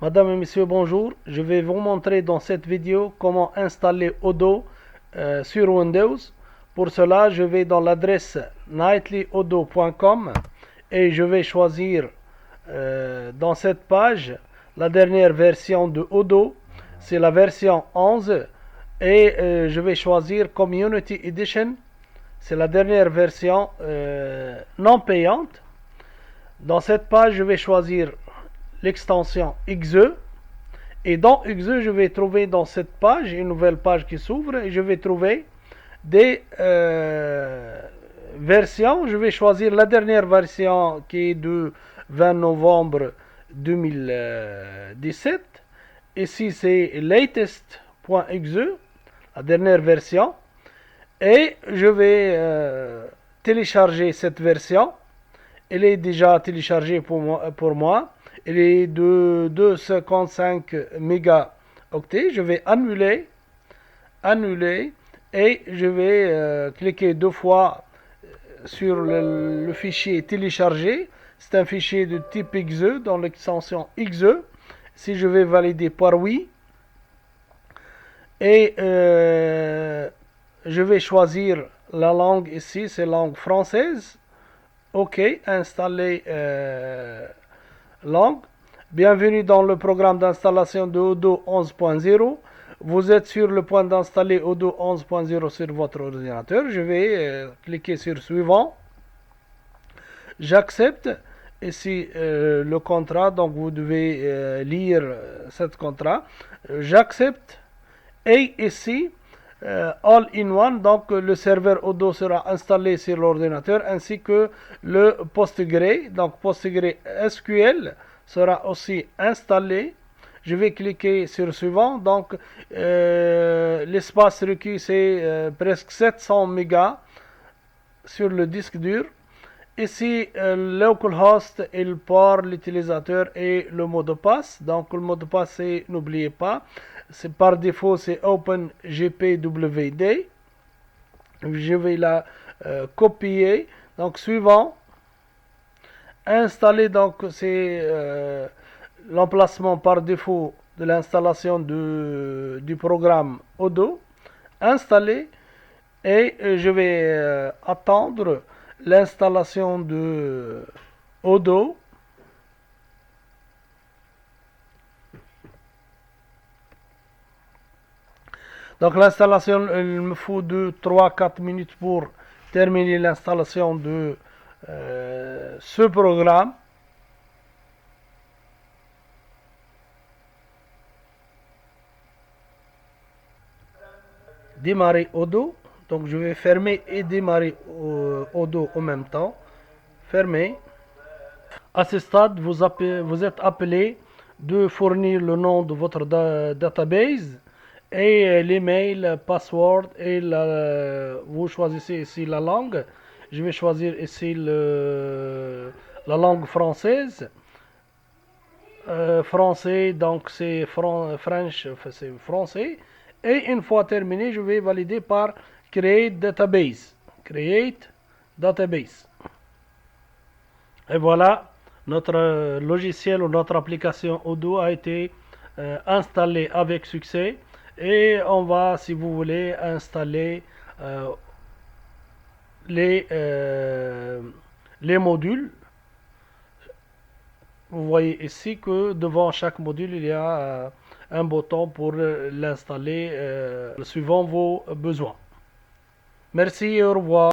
Madame et Monsieur, bonjour. Je vais vous montrer dans cette vidéo comment installer Odoo sur Windows. Pour cela, je vais dans l'adresse nightlyodoo.com et je vais choisir dans cette page la dernière version de Odoo. C'est la version 11 et je vais choisir Community Edition. C'est la dernière version non payante. Dans cette page, je vais choisir l'extension XE. Et dans XE, je vais trouver dans cette page, une nouvelle page qui s'ouvre, et je vais trouver des versions. Je vais choisir la dernière version qui est du 20 novembre 2017. Ici, c'est latest.exe, la dernière version. Et je vais télécharger cette version. Elle est déjà téléchargée pour moi. Elle est de 255 mégaoctets. Je vais annuler et je vais cliquer deux fois sur le fichier téléchargé. C'est un fichier de type XE dans l'extension XE. Si je vais valider par oui et je vais choisir la langue ici, c'est langue française. OK, installer langue. Bienvenue dans le programme d'installation de Odoo 11.0. Vous êtes sur le point d'installer Odoo 11.0 sur votre ordinateur. Je vais cliquer sur suivant. J'accepte. Ici le contrat, donc vous devez lire ce contrat. J'accepte. Et ici, All in One, donc le serveur Odoo sera installé sur l'ordinateur ainsi que le Postgre, donc Postgre SQL sera aussi installé. Je vais cliquer sur suivant, donc l'espace requis c'est presque 700 mégas sur le disque dur. Ici, localhost, il part l'utilisateur et le mot de passe. Donc, le mot de passe, c'est, n'oubliez pas, c'est par défaut, c'est OpenGPWD. Je vais la copier. Donc, suivant. Installer, donc, c'est l'emplacement par défaut de l'installation du programme Odoo. Installer. Et je vais attendre l'installation de Odoo. Donc l'installation, il me faut 3-4 minutes pour terminer l'installation de ce programme. Démarrer Odoo. Donc je vais fermer et démarrer Odoo en même temps. Fermer. À ce stade, vous êtes appelé de fournir le nom de votre database et l'email, password et vous choisissez ici la langue. Je vais choisir ici la langue française. Français, donc c'est French, c'est français. Et une fois terminé, je vais valider par Create Database. Create Database. Et voilà, notre logiciel ou notre application Odoo a été installée avec succès. Et on va, si vous voulez, installer les modules. Vous voyez ici que devant chaque module, il y a un bouton pour l'installer suivant vos besoins. Merci et au revoir.